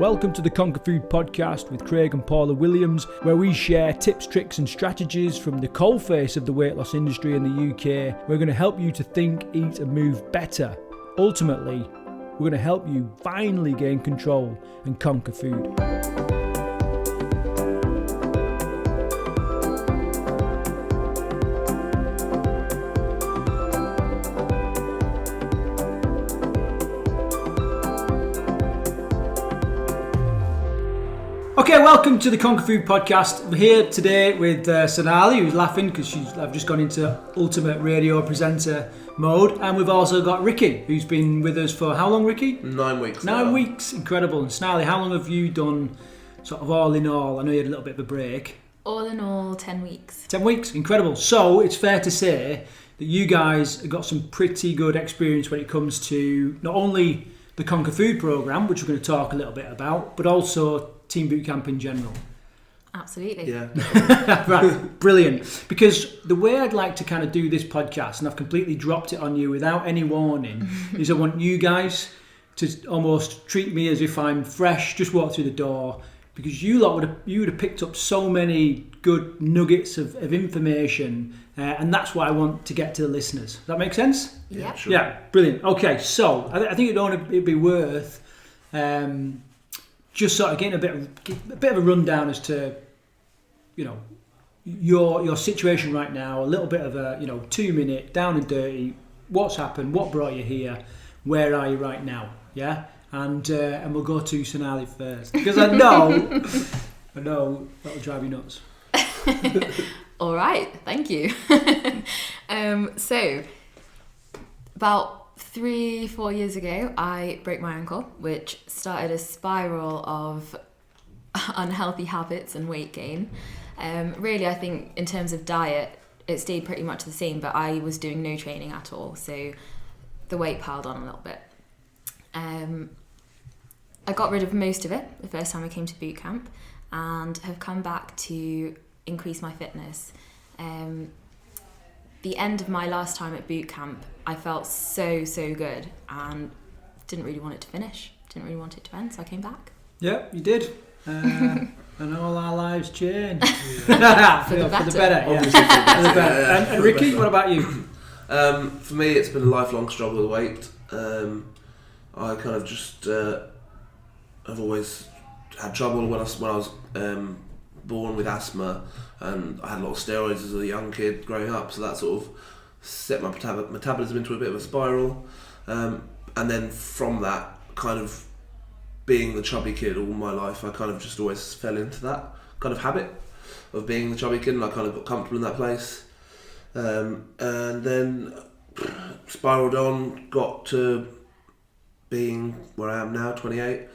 Welcome to the Conquer Food Podcast with Craig and Paula Williams, where we share tips, tricks and strategies from the coalface of the weight loss industry in the UK. We're going to help you to think, eat and move better. Ultimately, we're going to help you finally gain control and conquer food. Okay, welcome to the Conquer Food Podcast. We're here today with Sonali, who's laughing because I've just gone into ultimate radio presenter mode. And we've also got Ricci, who's been with us for how long, Ricci? 9 weeks. 9 weeks, incredible. And Sonali, how long have you done sort of all in all? I know you had a little bit of a break. All in all, 10 weeks. 10 weeks, incredible. So it's fair to say that you guys have got some pretty good experience when it comes to not only the Conquer Food programme, which we're going to talk a little bit about, but also Team Bootcamp in general. Absolutely. Yeah. Right, brilliant. Because the way I'd like to kind of do this podcast, and I've completely dropped it on you without any warning, is I want you guys to almost treat me as if I'm fresh, just walk through the door, because you would have picked up so many good nuggets of information, and that's what I want to get to the listeners. Does that make sense? Yeah. Sure. Yeah, brilliant. Okay, so I think it'd be worth just sort of getting a bit of a rundown as to, you know, your situation right now, a little bit of a, 2-minute down and dirty, what's happened, what brought you here, where are you right now, yeah? And we'll go to Sonali first, because I know that'll drive you nuts. All right, thank you. So, about 3-4 years ago, I broke my ankle, which started a spiral of unhealthy habits and weight gain. Really, I think in terms of diet, it stayed pretty much the same, but I was doing no training at all, so the weight piled on a little bit. I got rid of most of it the first time I came to boot camp, and have come back to increase my fitness. The end of my last time at boot camp, I felt so good and didn't really want it to finish. Didn't really want it to end, so I came back. Yeah, you did. And all our lives changed. For the better. Yeah. For the better. And Ricci, what about you? For me, it's been a lifelong struggle with weight. I kind of just I've always had trouble when I was born with asthma, and I had a lot of steroids as a young kid growing up, so that sort of set my metabolism into a bit of a spiral, and then from that, kind of being the chubby kid all my life, I kind of just always fell into that kind of habit of being the chubby kid, and I kind of got comfortable in that place, and then spiraled on, got to being where I am now, 27,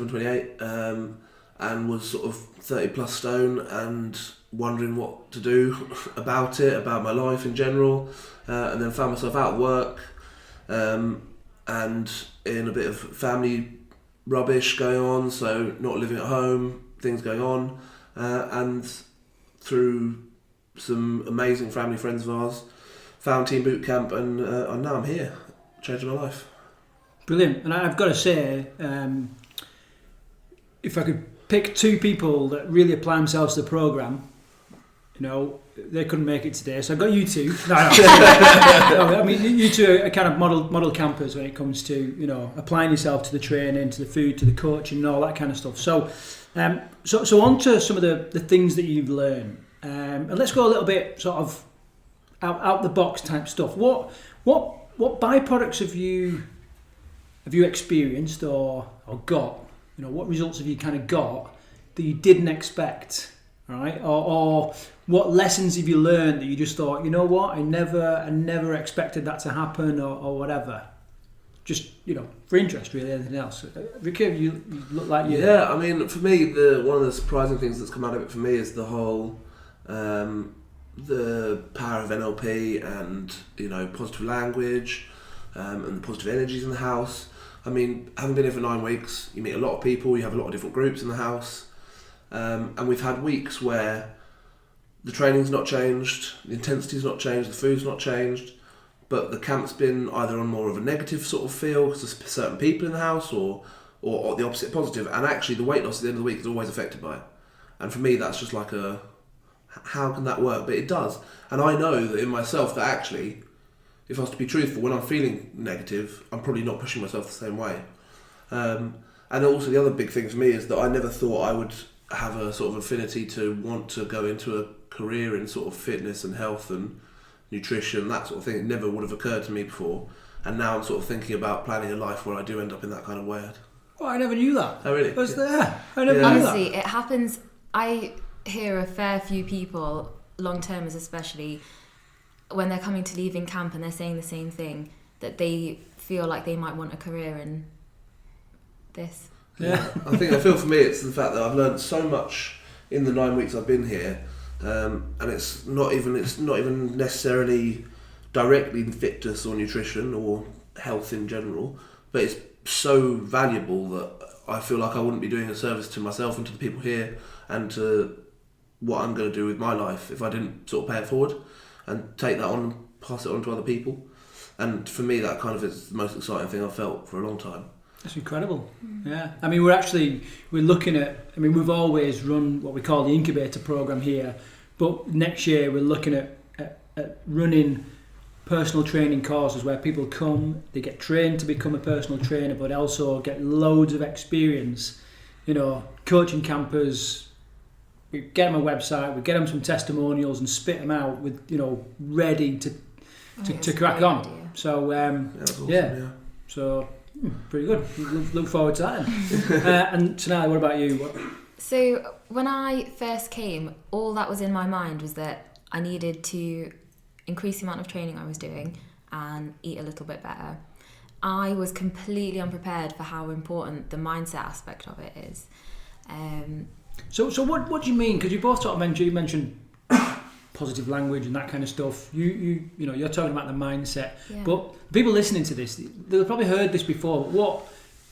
28, and was sort of 30 plus stone and wondering what to do about it, about my life in general, and then found myself out of work and in a bit of family rubbish going on, so not living at home, things going on, and through some amazing family friends of ours, found Team Bootcamp, and now I'm here, changing my life. Brilliant. And I've got to say, if I could pick 2 people that really apply themselves to the programme, they couldn't make it today, so I've got you 2. No, I mean, you 2 are kind of model campers when it comes to, applying yourself to the training, to the food, to the coaching and all that kind of stuff. So on to some of the things that you've learned. And let's go a little bit sort of out the box type stuff. What byproducts have you experienced or got? What results have you kind of got that you didn't expect, right? Or what lessons have you learned that you just thought, you know what, I never expected that to happen, or whatever. Just, for interest, really, anything else. Ricci, you look like you. Yeah, I mean, for me, one of the surprising things that's come out of it for me is the whole, the power of NLP and, positive language, and the positive energies in the house. I mean, having been here for 9 weeks, you meet a lot of people, you have a lot of different groups in the house, and we've had weeks where the training's not changed, the intensity's not changed, the food's not changed, but the camp's been either on more of a negative sort of feel because there's certain people in the house, or or the opposite, positive. And actually, the weight loss at the end of the week is always affected by it. And for me, that's just like how can that work? But it does. And I know that in myself that actually, if I was to be truthful, when I'm feeling negative, I'm probably not pushing myself the same way. And also the other big thing for me is that I never thought I would have a sort of affinity to want to go into a career in sort of fitness and health and nutrition, that sort of thing. It never would have occurred to me before. And now I'm sort of thinking about planning a life where I do end up in that kind of way. Oh, I never knew that. Oh, really? Was there? I never knew Honestly, that. it happens. I hear a fair few people, long-termers especially, when they're coming to leaving camp and they're saying the same thing, that they feel like they might want a career in this. Yeah. I feel for me it's the fact that I've learned so much in the 9 weeks I've been here, and it's not even necessarily directly in fitness or nutrition or health in general, but it's so valuable that I feel like I wouldn't be doing a service to myself and to the people here and to what I'm going to do with my life if I didn't sort of pay it forward and take that on, pass it on to other people. And for me, that kind of is the most exciting thing I've felt for a long time. That's incredible. Yeah. I mean, we're looking at, we've always run what we call the incubator program here, but next year we're looking at running personal training courses where people come, they get trained to become a personal trainer, but also get loads of experience, coaching campers. We get them a website, we get them some testimonials and spit them out with, ready to crack on. Idea. So, That's awesome, so pretty good. Look forward to that. And Sonali, what about you? So when I first came, all that was in my mind was that I needed to increase the amount of training I was doing and eat a little bit better. I was completely unprepared for how important the mindset aspect of it is. So what do you mean? Because you both sort of mentioned positive language and that kind of stuff. You're talking about the mindset, but people listening to this, they've probably heard this before. But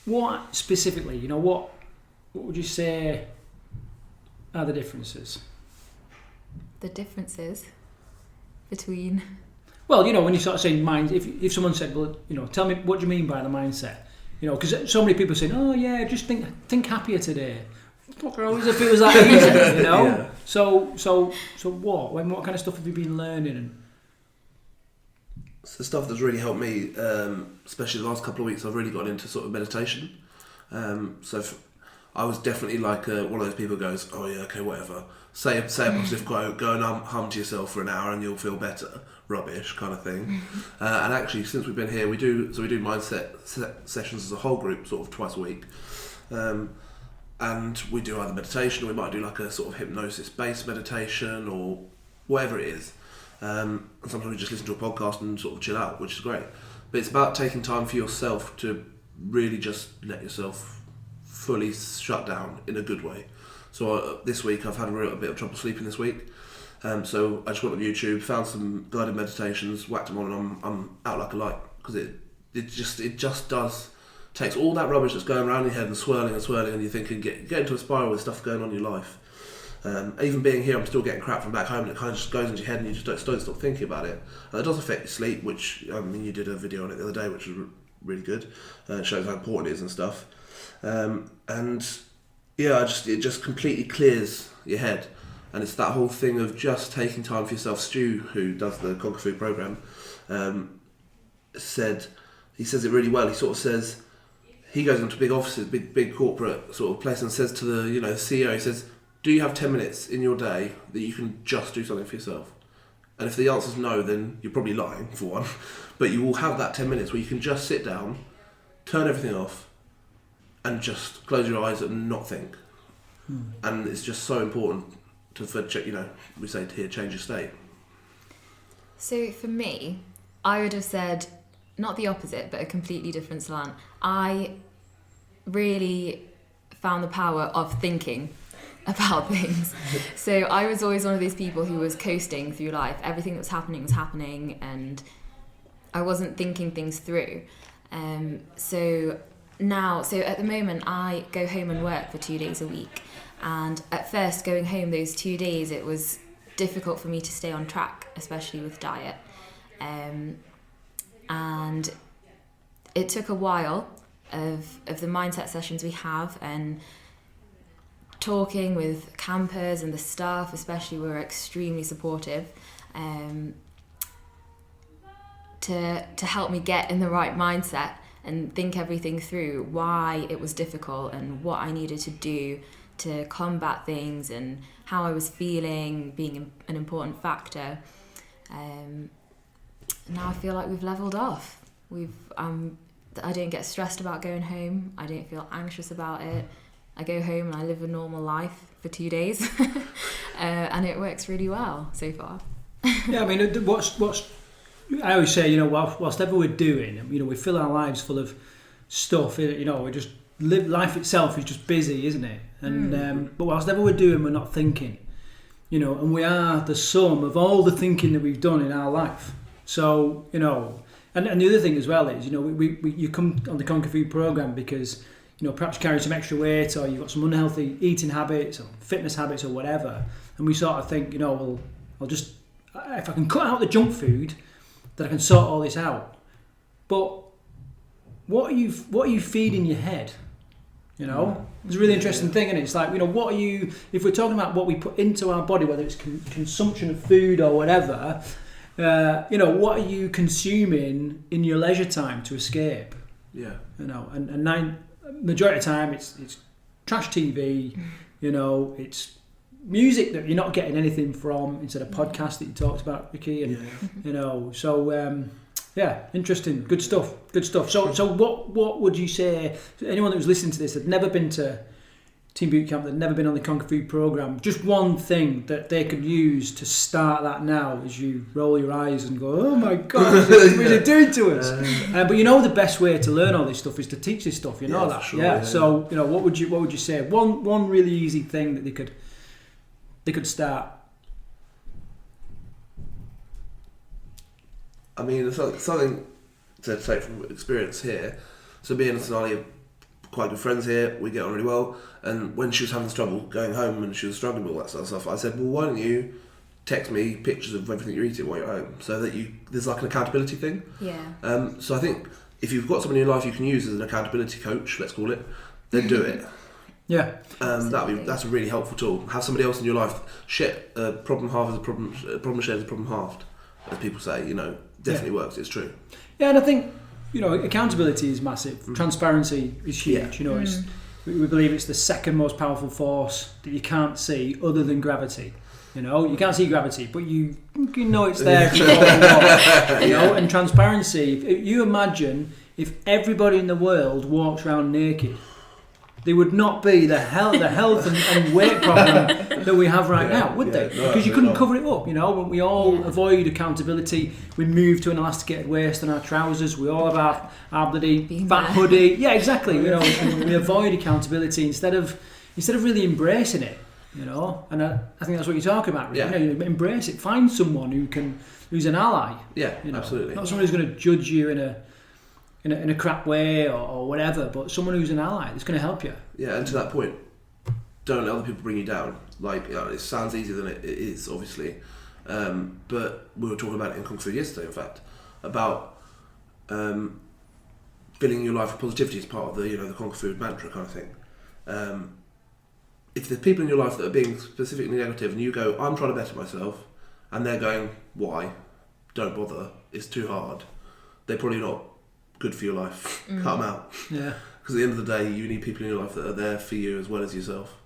what specifically? What would you say are the differences? The differences between. Well, when you sort of say mind, if someone said, well, tell me what do you mean by the mindset? Because so many people saying, oh yeah, just think happier today. As if it was that easy, Yeah. So what? What kind of stuff have you been learning? And It's the stuff that's really helped me, especially the last couple of weeks. I've really got into sort of meditation. I was definitely like one of those people who goes, oh yeah, okay, whatever. Say a positive quote, go and hum to yourself for an hour and you'll feel better. Rubbish kind of thing. And actually, since we've been here, we do mindset sessions as a whole group, sort of twice a week. And we do either meditation, or we might do like a sort of hypnosis-based meditation, or whatever it is. And sometimes we just listen to a podcast and sort of chill out, which is great. But it's about taking time for yourself to really just let yourself fully shut down in a good way. So this week I've had a bit of trouble sleeping this week. So I just went on YouTube, found some guided meditations, whacked them on, and I'm out like a light, because it just does. Takes all that rubbish that's going around in your head and swirling, and you're thinking, get into a spiral with stuff going on in your life. Even being here, I'm still getting crap from back home, and it kind of just goes into your head, and you just don't stop thinking about it. And it does affect your sleep, which you did a video on it the other day, which was really good. It shows how important it is and stuff. It just completely clears your head, and it's that whole thing of just taking time for yourself. Stu, who does the Conquer Food program, says it really well. He sort of says, he goes into big offices, big corporate sort of place, and says to the CEO, he says, do you have 10 minutes in your day that you can just do something for yourself? And if the answer's no, then you're probably lying, for one. But you will have that 10 minutes where you can just sit down, turn everything off, and just close your eyes and not think. And it's just so important we say here, change your state. So for me, I would have said not the opposite, but a completely different slant. I really found the power of thinking about things. So I was always one of these people who was coasting through life. Everything that was happening, and I wasn't thinking things through. So at the moment, I go home and work for 2 days a week. And at first, going home those 2 days, it was difficult for me to stay on track, especially with diet. And it took a while of the mindset sessions we have, and talking with campers and the staff especially were extremely supportive, to help me get in the right mindset and think everything through, why it was difficult and what I needed to do to combat things, and how I was feeling being an important factor. Now I feel like we've leveled off. I don't get stressed about going home. I don't feel anxious about it. I go home and I live a normal life for 2 days, and it works really well so far. Yeah, I mean, what's I always say, whilst ever we're doing, we fill our lives full of stuff. We just live. Life itself is just busy, isn't it? And but whilst ever we're doing, we're not thinking. And we are the sum of all the thinking that we've done in our life. So, and the other thing as well is, you come on the Conquer Food programme because, perhaps carry some extra weight, or you've got some unhealthy eating habits or fitness habits or whatever. And we sort of think, well, I'll just, if I can cut out the junk food, then I can sort all this out. But what are you feeding your head? It's a really interesting thing, isn't it? It's like, what are you, if we're talking about what we put into our body, whether it's consumption of food or whatever, what are you consuming in your leisure time to escape? Yeah. And majority of the time it's trash TV, it's music that you're not getting anything from, instead of podcasts that you talked about, Ricky, and so interesting, good stuff. So what would you say to anyone that was listening to this that had never been to Team Bootcamp, that had never been on the Conquer Food programme, just one thing that they could use to start that now, as you roll your eyes and go, oh my God, what is it doing to us? But the best way to learn all this stuff is to teach this stuff, that. Sure, So what would you say? One really easy thing that they could start. I mean, it's something to take from experience here. So me and Sonali are quite good friends here. We get on really well. And when she was having trouble going home and she was struggling with all that sort of stuff, I said, well, why don't you text me pictures of everything you're eating while you're home, so that there's like an accountability thing. Yeah. So I think if you've got someone in your life you can use as an accountability coach, let's call it, then do it. Yeah. That's a really helpful tool. Have somebody else in your life. Problem half is a problem. Problem shared is a problem halved, as people say. Definitely works. It's true. Yeah, and I think accountability is massive. Transparency is huge. We believe it's the second most powerful force that you can't see other than gravity. You can't see gravity, but you know it's there. And transparency. If you imagine if everybody in the world walks around naked, there would not be the health and weight problem that we have right now, would they? Because you couldn't cover it up. When we all avoid accountability, we move to an elasticated waist and our trousers. We all have our bloody fat hoodie. Yeah, exactly. And we avoid accountability instead of really embracing it. And I think that's what you're talking about. Really. Yeah. Embrace it. Find someone who's an ally. Yeah, absolutely. Not someone who's going to judge you in a crap way or whatever, but someone who's an ally that's going to help you. Yeah, and to that point, don't let other people bring you down. It sounds easier than it is, obviously. But we were talking about it in Conquer Food yesterday, in fact, about filling your life with positivity as part of the Conquer Food mantra kind of thing. If there's people in your life that are being specifically negative and you go, I'm trying to better myself, and they're going, why? Don't bother, it's too hard. They're probably not good for your life. Cut them out. Yeah. Because at the end of the day, you need people in your life that are there for you as well as yourself.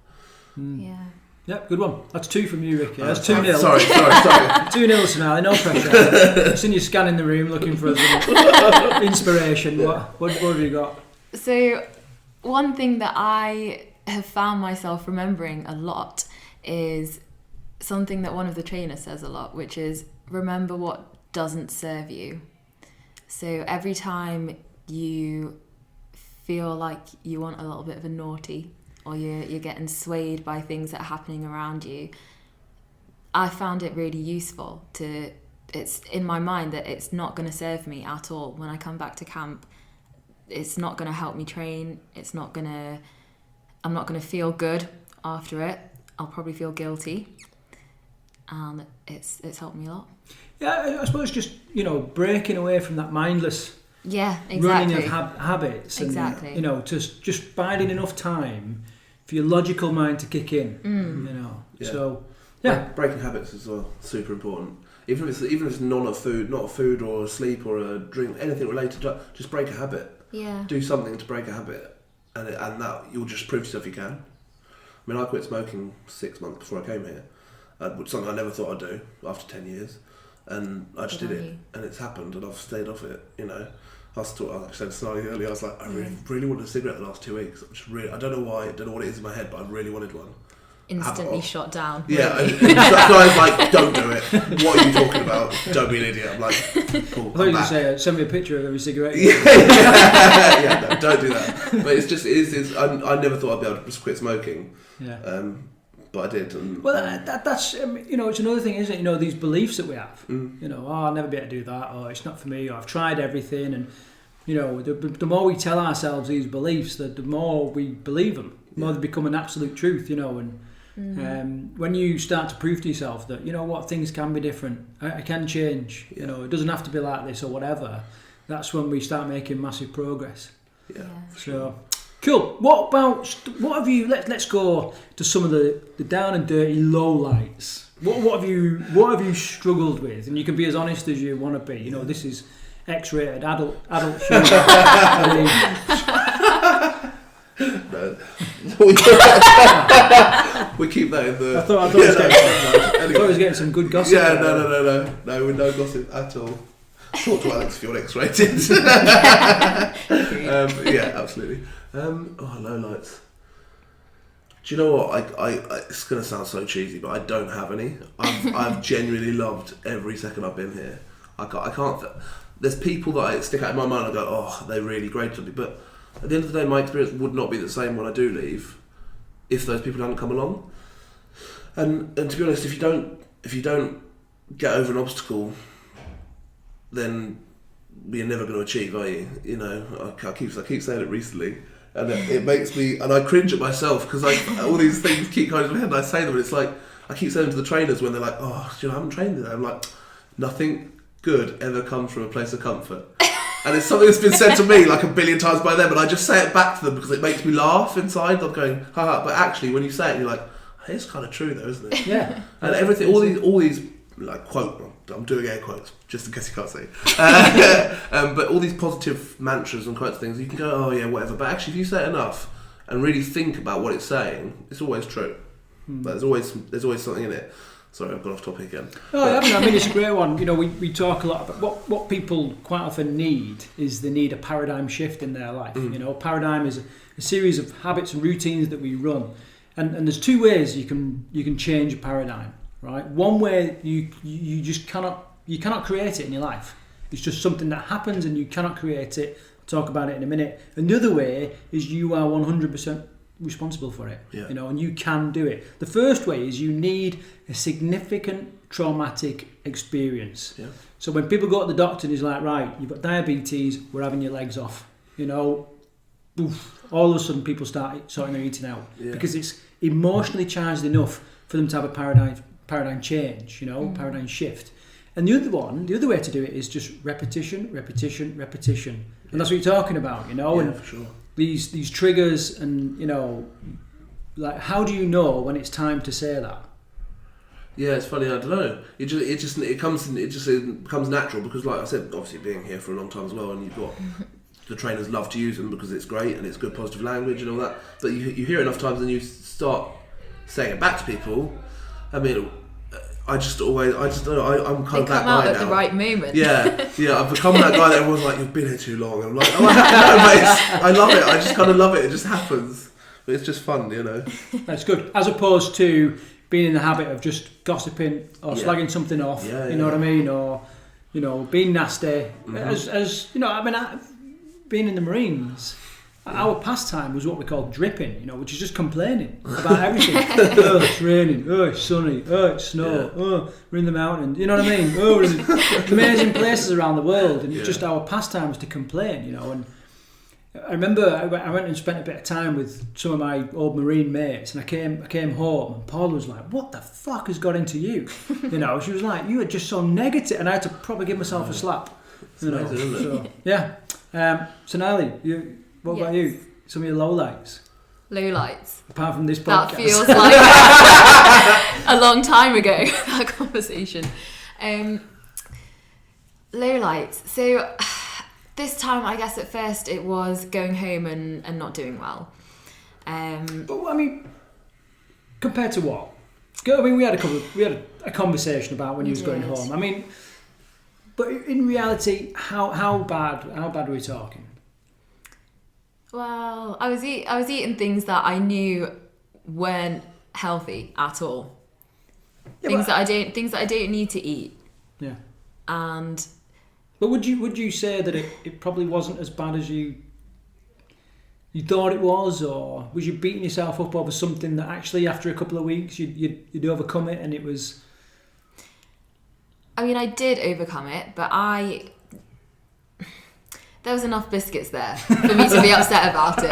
Yeah. Yep, good one. That's 2 from you, Ricky. That's 2-0. Sorry. 2-0 Sonali, no pressure. I've seen you scanning the room looking for inspiration. What have you got? So, one thing that I have found myself remembering a lot is something that one of the trainers says a lot, which is remember what doesn't serve you. So every time you feel like you want a little bit of a naughty, or you're getting swayed by things that are happening around you, I found it really useful it's in my mind that it's not going to serve me at all when I come back to camp. It's not going to help me train. I'm not going to feel good after it. I'll probably feel guilty, and it's helped me a lot. Yeah, I suppose just breaking away from that mindless Yeah, exactly. running of habits. And, Exactly. you know, just biding enough time for your logical mind to kick in. You know, so breaking habits is super important. Even if it's not a food or a sleep or a drink, anything related to that, just break a habit. Yeah. Do something to break a habit, and that you'll just prove to yourself you can. I mean, I quit smoking 6 months before I came here, which is something I never thought I'd do after 10 years, and I just did it, and it's happened, and I've stayed off it. You know, I said to Sonali earlier, I was like, I really wanted a cigarette the last 2 weeks. I don't know why, I don't know what it is in my head, but I really wanted one. Instantly shot down. Yeah, and so I was like, don't do it. What are you talking about? Don't be an idiot. I'm like, cool. I thought you were say, send me a picture of every cigarette. Yeah, no, don't do that. But it is. I never thought I'd be able to quit smoking. Yeah. But I did. And, well, that's you know, it's another thing, isn't it? You know, these beliefs that we have. You know, I'll never be able to do that, or it's not for me, or I've tried everything, and you know, the more we tell ourselves these beliefs, the more we believe them, the more they become an absolute truth. You know, and. When you start to prove to yourself that, you know what, things can be different, I can change, you know, it doesn't have to be like this or whatever, that's when we start making massive progress. Yeah. So, cool. What have you, let's go to some of the down and dirty lowlights. What have you struggled with? And you can be as honest as you want to be. You know, this is X-rated adult show. No. We keep that in the. I thought I was getting some good gossip. Yeah, no, no gossip at all. Talk to Alex if you're X-rated. Yeah, absolutely. Lowlights. Do you know what? I it's gonna sound so cheesy, but I don't have any. I've genuinely loved every second I've been here. I can't. There's people that I stick out in my mind. I go, oh, they're really great to me, but at the end of the day, my experience would not be the same when I do leave if those people hadn't come along. And to be honest, if you don't get over an obstacle, then you're never going to achieve, are you? You know, I keep saying it recently, and it makes me, and I cringe at myself because all these things keep going to my head, and I say them, and it's like I keep saying to the trainers when they're like, "Oh, I haven't trained today." I'm like, nothing good ever comes from a place of comfort. And it's something that's been said to me like a billion times by them, and I just say it back to them because it makes me laugh inside. I'm going, haha. But actually, when you say it, you're like, hey, it's kind of true though, isn't it? Yeah. And everything, all these like quote, I'm doing air quotes just in case you can't see. But all these positive mantras and quotes things, you can go, oh yeah, whatever. But actually, if you say it enough and really think about what it's saying, it's always true. There's always something in it. Sorry, I've gone off topic again. No, I haven't. I mean, it's a great one. You know, we talk a lot about what people quite often need is they need a paradigm shift in their life. You know, paradigm is a series of habits and routines that we run, and there's two ways you can change a paradigm. Right, one way you just cannot create it in your life. It's just something that happens and you cannot create it. I'll talk about it in a minute. And the other way is you are 100% responsible for it. Yeah. You know, and you can do it. The first way is you need a significant traumatic experience. Yeah. So when people go to the doctor and he's like, right, you've got diabetes, we're having your legs off. You know, oof, all of a sudden people start sorting their eating out because it's emotionally charged enough for them to have a paradigm change. You know, paradigm shift. And the other way to do it is just repetition, and that's what you're talking about. You know, Yeah, and for sure. these triggers, and you know, like how do you know when it's time to say that? Yeah, it's funny. I don't know. It becomes natural because, like I said, obviously being here for a long time as well, and you've got the trainers love to use them because it's great and it's good positive language and all that. But you hear it enough times and you start saying it back to people. I mean, I'm kind of that guy now. At the right moment. Yeah, I've become that guy that everyone's like, you've been here too long. And I'm like, oh, no, mate, I love it. I just kind of love it. It just happens. But it's just fun, you know. That's good. As opposed to being in the habit of just gossiping or slagging something off. You know what I mean? Or, you know, being nasty. As you know, I mean, being in the Marines, our pastime was what we called dripping, you know, which is just complaining about everything. Oh, it's raining. Oh, it's sunny. Oh, it's snow. Oh, we're in the mountains. You know what I mean? Oh, we're in amazing places around the world, and just our pastime was to complain, you know. And I remember I went and spent a bit of time with some of my old Marine mates, and I came home, and Paula was like, "What the fuck has got into you?" You know, she was like, "You are just so negative," and I had to probably give myself a slap. You know, amazing, isn't it? So, yeah. Sonali, what about you? Some of your lowlights? Lowlights. Apart from this That podcast. feels like a long time ago, that conversation. Lowlights. So this time, I guess at first it was going home and not doing well. But I mean, compared to what? I mean, we had a conversation about when you was going did. home. I mean, but in reality, how bad were we talking? Well, I was eating things that I knew weren't healthy at all. Yeah, things that I don't need to eat. Yeah. And But would you say that it probably wasn't as bad as you thought it was, or was you beating yourself up over something that actually after a couple of weeks you'd overcome it and it was? I mean, I did overcome it, but there was enough biscuits there for me to be upset about it.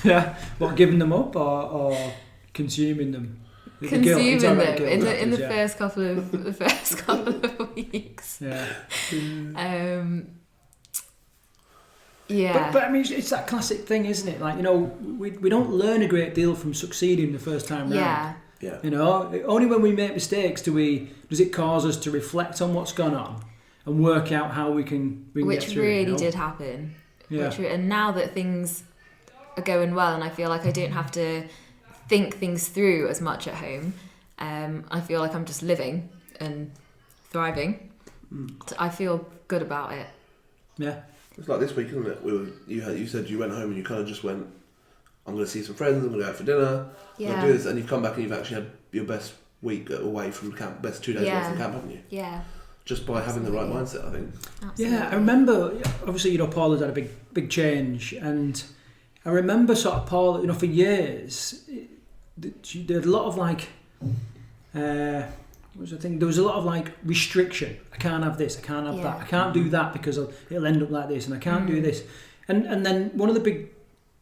Yeah. What, giving them up or consuming them? Consuming them in the first couple of weeks. Yeah. Yeah. But I mean, it's that classic thing, isn't it? Like, you know, we don't learn a great deal from succeeding the first time round. Yeah. Yeah. You know, only when we make mistakes does it cause us to reflect on what's gone on and work out how we can get Which through really it, you know? did happen. Yeah. And now that things are going well, and I feel like I don't have to think things through as much at home, I feel like I'm just living and thriving. So I feel good about it. Yeah. It's like this week, isn't it? You said you went home and you kind of just went, I'm going to see some friends, I'm going to go out for dinner, I'm going to do this, and you've come back and you've actually had your best week away from camp, best 2 days away from camp, haven't you? Yeah. Just by having the right mindset, I think. Absolutely. Yeah, I remember, obviously, you know, Paul has had a big change, and I remember sort of Paul, you know, for years, there had a lot of like, what was the thing? There was a lot of like restriction. I can't have this, I can't have that, I can't do that because it'll end up like this, and I can't do this. And then one of the big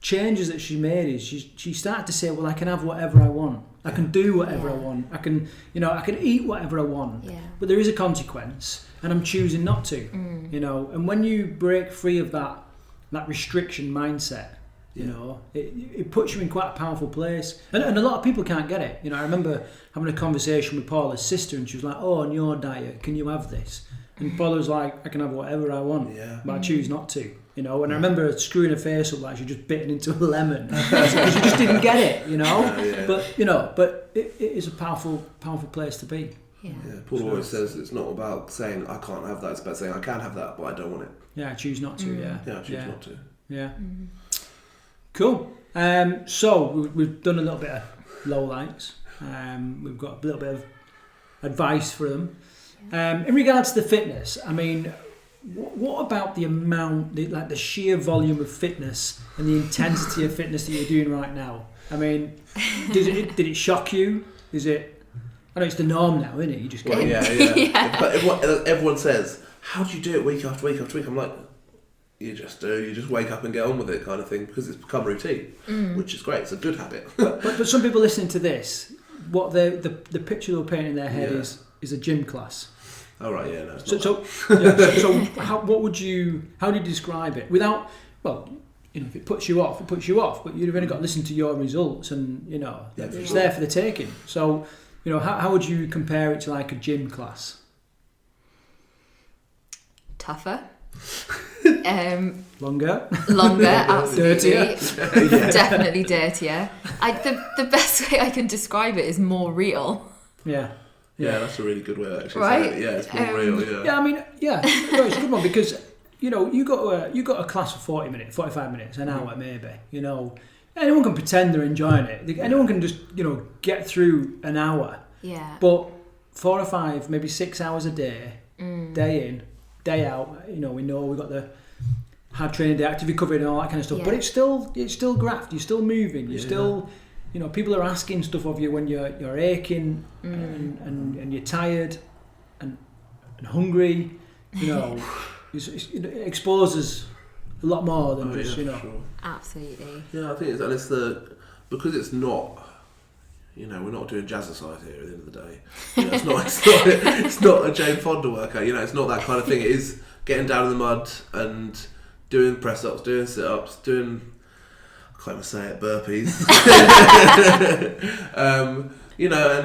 changes that she made is she started to say, well, I can have whatever I want. I can do whatever I want. I can eat whatever I want. Yeah. But there is a consequence, and I'm choosing not to. You know, and when you break free of that restriction mindset, you know, it puts you in quite a powerful place. And a lot of people can't get it. You know, I remember having a conversation with Paula's sister, and she was like, "Oh, on your diet, can you have this?" And Paula was like, "I can have whatever I want, but I choose not to." You know, and I remember screwing her face up like she just bitten into a lemon because she just didn't get it. You know, but it is a powerful place to be. Yeah. Paul always says it's not about saying I can't have that; it's about saying I can have that, but I don't want it. Yeah, I choose not to. Yeah, I choose not to. Yeah. Cool. So we've done a little bit of lowlights. We've got a little bit of advice for them. In regards to the fitness, I mean, what about the amount, the sheer volume of fitness and the intensity of fitness that you're doing right now? I mean, did it shock you? Is it? I know it's the norm now, isn't it? You just go. Well, yeah. But everyone says, "How do you do it week after week after week?" I'm like, you just do. You just wake up and get on with it, kind of thing, because it's become routine, which is great. It's a good habit. but some people listening to this, what the picture they'll paint in their head is a gym class. Oh right, yeah, no. It's So how do you describe it without? Well, you know, if it puts you off, it puts you off. But you've only got to listen to your results, and you know it's there for the taking. So, you know, how would you compare it to like a gym class? Tougher. Longer, absolutely. dirtier. Definitely dirtier. The best way I can describe it is more real. Yeah, that's a really good way of actually Right? saying it. Yeah, it's more real. Yeah. Yeah, I mean, no, it's a good one because you know you got a class for 40 minutes, 45 minutes, an hour maybe. You know, anyone can pretend they're enjoying it. Anyone can just get through an hour. Yeah. But 4 or 5, maybe 6 hours a day, day in, day out. You know, we know we've got the hard training day, active recovery, and all that kind of stuff. Yeah. But it's still graft. You're still moving. You're still, you know, people are asking stuff of you when you're aching and you're tired and hungry. You know, it exposes a lot more than just Sure. Absolutely. Yeah, I think it's because it's not. You know, we're not doing jazzercise here at the end of the day. You know, it's not a Jane Fonda workout. You know, it's not that kind of thing. It is getting down in the mud and doing press ups, doing sit ups, doing, I can't even say it, burpees. You know,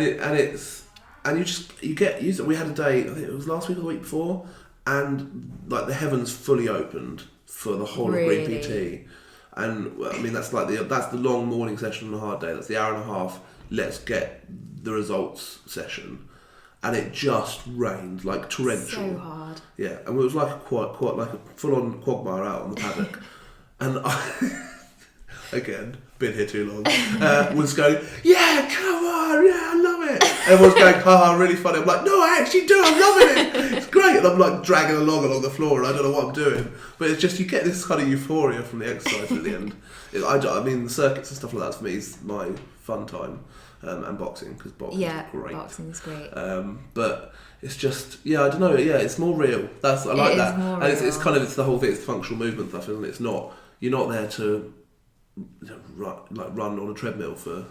we had a day, I think it was last week or the week before, and like the heavens fully opened for the whole of Green PT. And I mean, that's the long morning session on a hard day. That's the hour and a half. Let's get the results session, and it just rained like torrential. So hard. Yeah, and it was like quite like a full-on quagmire out on the paddock, and I, again, been here too long, was going, yeah, come on, yeah, I love it. Everyone's going, haha, really funny. I'm like, no, I actually do, I'm loving it. It's great. And I'm like dragging along the floor, and I don't know what I'm doing. But it's just, you get this kind of euphoria from the exercise at the end. I mean, the circuits and stuff like that for me is my fun time, and boxing, because boxing is great. Yeah, boxing is great. But it's just, I don't know, it's more real. I like that. And it's kind of, it's the whole thing, it's the functional movement stuff, isn't it? It's not, you're not there to run on a treadmill for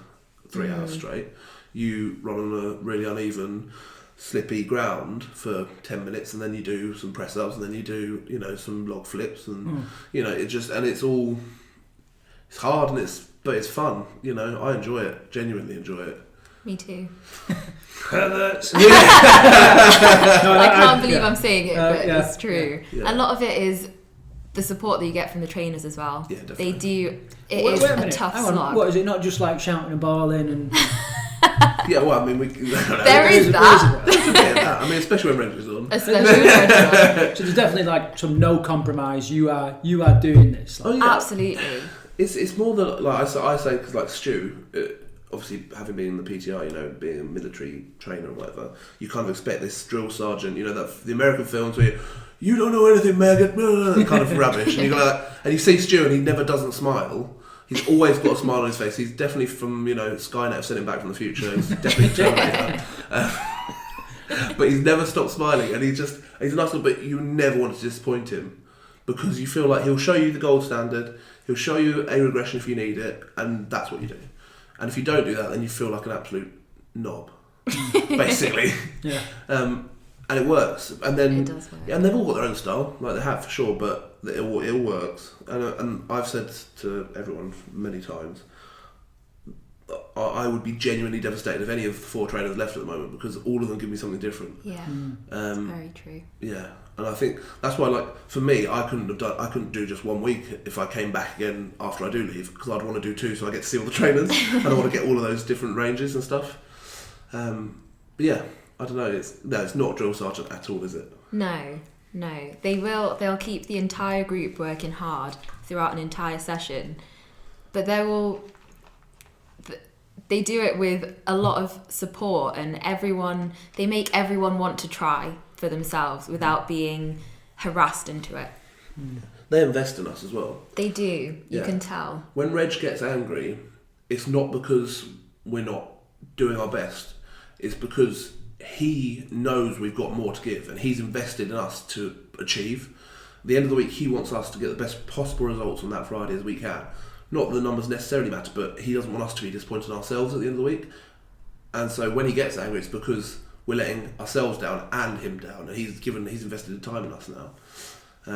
3 hours straight. You run on a really uneven, slippy ground for 10 minutes, and then you do some press ups, and then you do some log flips, and it just, and it's all, it's hard, and but it's fun. I enjoy it, genuinely enjoy it. Me too. Perverts. I can't believe I'm saying it, but it's true. Yeah. A lot of it is the support that you get from the trainers as well. Yeah, definitely. They do. Wait Is a a tough Hang on. slog. What is it? Not just like shouting and bawling and. Yeah, well, I mean, There is that. I mean, especially when Reggie's on. Especially when Reggie's on. So there's definitely like some no compromise. You are doing this. Like. Oh, yeah. Absolutely. It's more than like I say, because like Stu, obviously having been in the PTI, being a military trainer or whatever, you kind of expect this drill sergeant, that the American films where you don't know anything, maggot, kind of rubbish, and you go like, and you see Stu and he never doesn't smile. He's always got a smile on his face. He's definitely from Skynet sent him back from the future. He's definitely Terminator. But he's never stopped smiling, and he's a nice little, but you never want to disappoint him, because you feel like he'll show you the gold standard, he'll show you a regression if you need it, and that's what you do. And if you don't do that, then you feel like an absolute knob, basically. Yeah. And it works. And then, It does work. and they've all got their own style, like they have for sure, but it all works. And I've said to everyone many times, I would be genuinely devastated if any of the 4 trainers left at the moment, because all of them give me something different. Yeah. That's very true. Yeah, and I think that's why, like, for me, I couldn't do just 1 week if I came back again after I do leave, because I'd want to do 2, so I get to see all the trainers, and I want to get all of those different ranges and stuff. But yeah, I don't know. It's not drill sergeant at all, is it? No. They'll keep the entire group working hard throughout an entire session, but they do it with a lot of support, and they make everyone want to try for themselves without being harassed into it. They invest in us as well. They do. You Yeah. can tell. When Reg gets angry, it's not because we're not doing our best. It's because he knows we've got more to give, and he's invested in us to achieve. At the end of the week, he wants us to get the best possible results on that Friday as we can. Not that the numbers necessarily matter, but he doesn't want us to be disappointed in ourselves at the end of the week. And so when he gets angry, it's because we're letting ourselves down and him down, and he's invested time in us now. I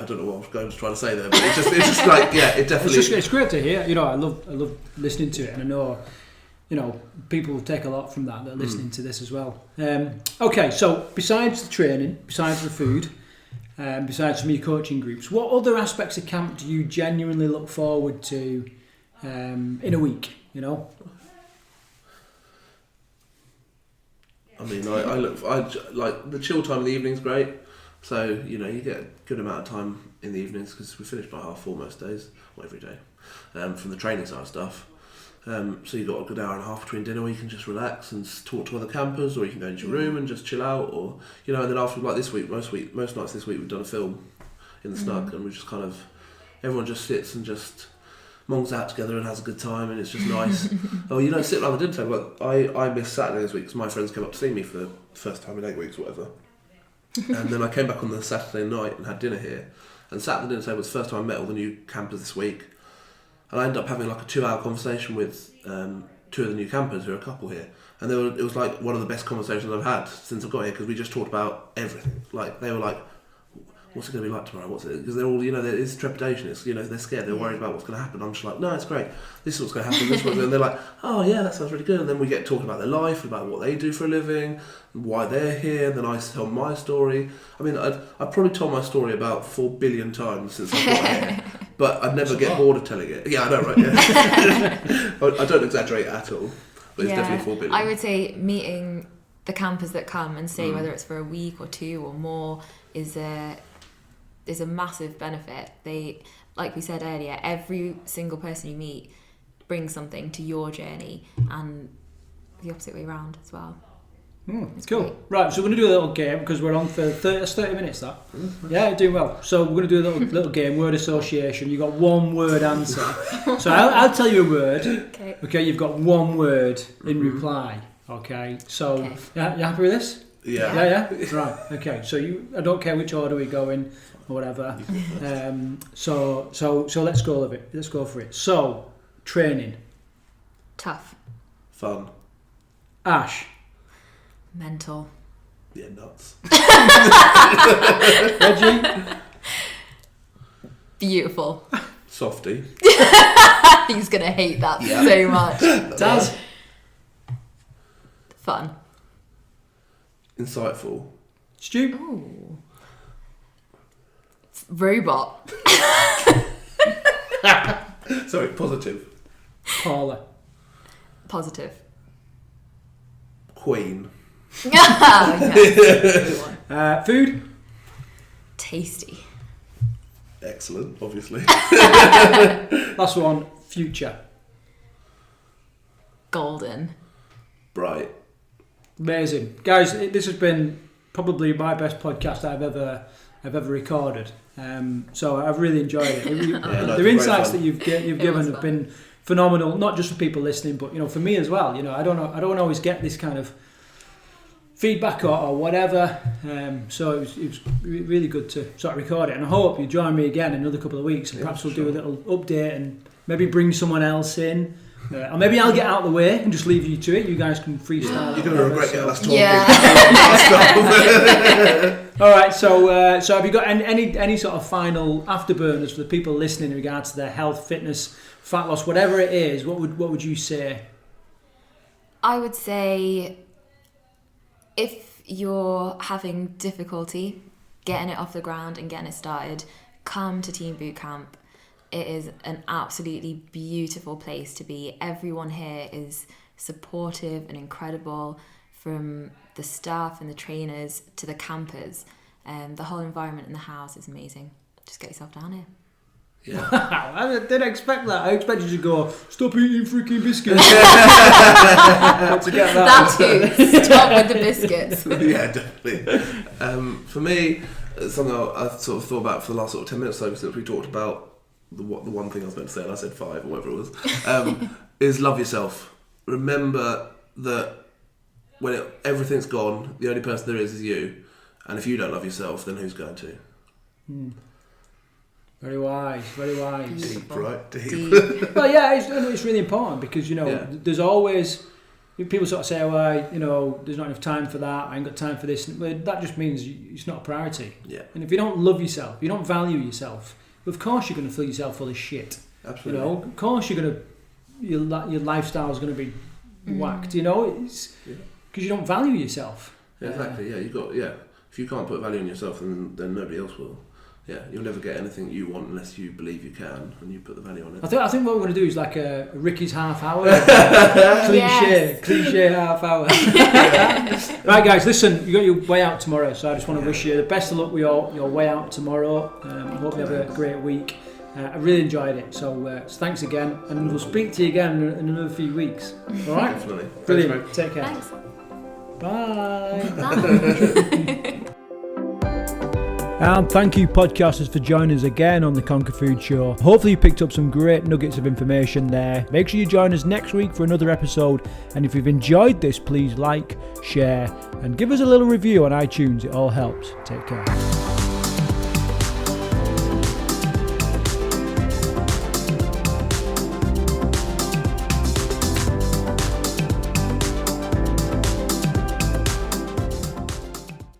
don't know what I was going to try to say there, but it's just like, it definitely. It's great to hear. I love listening to it, and I know, people take a lot from that. They're listening to this as well. Okay, so besides the training, besides the food, besides some of your coaching groups, what other aspects of camp do you genuinely look forward to in a week? I mean, I like the chill time in the evening's great. So, you get a good amount of time in the evenings, because we finish by 4:30 most days, or every day, from the training side of stuff. So you've got a good hour and a half between dinner where you can just relax and talk to other campers, or you can go into your room and just chill out, or, and then after, like this week, most nights this week we've done a film in the snug, and we just kind of, everyone just sits and just mongs out together and has a good time, and it's just nice. Sit around the dinner table. Like, I missed Saturday this week because my friends came up to see me for the first time in 8 weeks or whatever. And then I came back on the Saturday night and had dinner here, and sat at the dinner table. It was the first time I met all the new campers this week, and I ended up having like a 2-hour conversation with 2 of the new campers who are a couple here, and it was like one of the best conversations I've had since I've got here, because we just talked about everything. Like, they were like, what's it going to be like tomorrow? What's it? Because they're all, there's trepidation. It's, they're scared. They're worried about what's going to happen. I'm just like, no, it's great. This is what's going to happen. This is what's and they're like, oh yeah, that sounds really good. And then we get talking about their life, about what they do for a living, why they're here. And then I tell my story. I mean, I've probably told my story about 4 billion times since I got here, but I'd never get bored of telling it. Yeah, I know, right? Yeah. I don't exaggerate at all, but it's definitely 4 billion. I would say meeting the campers that come and stay, whether it's for a week or 2 or more, is a massive benefit. They, like we said earlier, every single person you meet brings something to your journey, and the opposite way around as well. It's cool. Great. Right, so we're going to do a little game because we're on for 30 minutes. That yeah, you're doing well. So we're going to do a little game, word association. You got one word answer. So I'll tell you a word. Okay. You've got one word in reply. Okay. So yeah, you happy with this? Yeah. Right. Okay. So I don't care which order we go in or whatever. So let's go with it. Let's go for it. So training. Tough. Fun. Ash. Mental. Yeah, nuts. Reggie. Beautiful. Softy. He's gonna hate that so much. Daz. Fun. Insightful. Stu. Ooh. Robot. Sorry, positive. Paula. Positive. Queen. Yes. Food. Tasty. Excellent, obviously. Last one. Future. Golden. Bright. Amazing, guys. This has been probably my best podcast I've ever recorded. So I've really enjoyed it. The insights that you've given have been phenomenal. Not just for people listening, but for me as well. I don't always get this kind of feedback or whatever. So it was really good to sort of record it, and I hope you join me again in another couple of weeks, and perhaps we'll do a little update and maybe bring someone else in. Or maybe I'll get out of the way and just leave you to it. You guys can freestyle. You're going to regret getting us talking. Yeah. All right. So have you got any sort of final afterburners for the people listening in regards to their health, fitness, fat loss, whatever it is? What would you say? I would say, if you're having difficulty getting it off the ground and getting it started, come to Team Bootcamp. It is an absolutely beautiful place to be. Everyone here is supportive and incredible, from the staff and the trainers to the campers. The whole environment in the house is amazing. Just get yourself down here. Yeah. I didn't expect that. I expected you to go, stop eating freaking biscuits. To get That too. Stop with the biscuits. Yeah, definitely. For me, something I've sort of thought about for the last sort of 10 minutes or so, since we talked about the one thing I was meant to say, and I said 5 or whatever it was, is love yourself. Remember that when everything's gone, the only person there is you. And if you don't love yourself, then who's going to? Very wise, very wise. Deep, right? Deep. Well, yeah, it's really important because, there's always, people sort of say, there's not enough time for that, I ain't got time for this. But that just means it's not a priority. Yeah. And if you don't love yourself, you don't value yourself, of course you're going to fill yourself full of shit. Absolutely. Of course you're going to, your lifestyle's going to be whacked, it's because you don't value yourself. Yeah, exactly. Yeah, if you can't put value in yourself, then nobody else will. Yeah, you'll never get anything you want unless you believe you can and you put the value on it. I think what we're going to do is like a Ricky's half hour. cliche half hour. Right, guys, listen, you got your way out tomorrow, so I just want to wish you the best of luck with your way out tomorrow. I hope you have a great week. I really enjoyed it, so thanks again, and we'll speak to you again in another few weeks. All right? Definitely. Brilliant. Take care. Thanks. Bye. Bye. And thank you, podcasters, for joining us again on the Conquer Food Show. Hopefully you picked up some great nuggets of information there. Make sure you join us next week for another episode. And if you've enjoyed this, please like, share, and give us a little review on iTunes. It all helps. Take care.